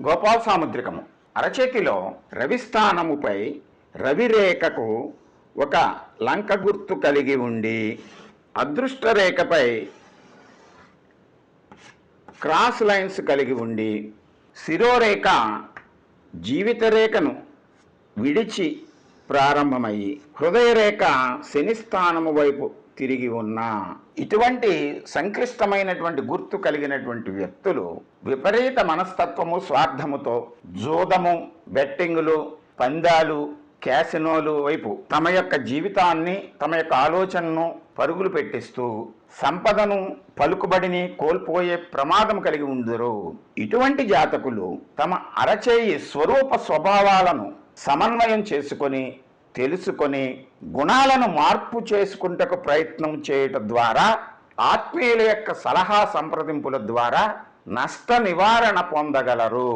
గోపాల సాముద్రికము. అరచేతిలో రవిస్థానముపై రవిరేఖకు ఒక లంక గుర్తు కలిగి ఉండి, అదృష్ట రేఖపై క్రాస్ లైన్స్ కలిగి ఉండి, శిరోరేఖ జీవిత రేఖను విడిచి ప్రారంభమయ్యి హృదయరేఖ శనిస్థానము వైపు తిరిగి ఉన్న ఇటువంటి సంక్లిష్టమైనటువంటి గుర్తు కలిగినటువంటి వ్యక్తులు విపరీత మనస్తత్వము, స్వార్థముతో జూదము, బెట్టింగులు, పందాలు, క్యాసినోలు వైపు తమ యొక్క జీవితాన్ని, తమ యొక్క ఆలోచనను పరుగులు పెట్టిస్తూ సంపదను, పలుకుబడిని కోల్పోయే ప్రమాదం కలిగి ఉందరు. ఇటువంటి జాతకులు తమ అరచేయి స్వరూప స్వభావాలను సమన్వయం చేసుకొని, తెలుసుకొని గుణాలను మార్పు చేసుకుంటకు ప్రయత్నం చేయటం ద్వారా, ఆత్మీయుల యొక్క సలహా సంప్రదింపుల ద్వారా నష్ట నివారణ పొందగలరు.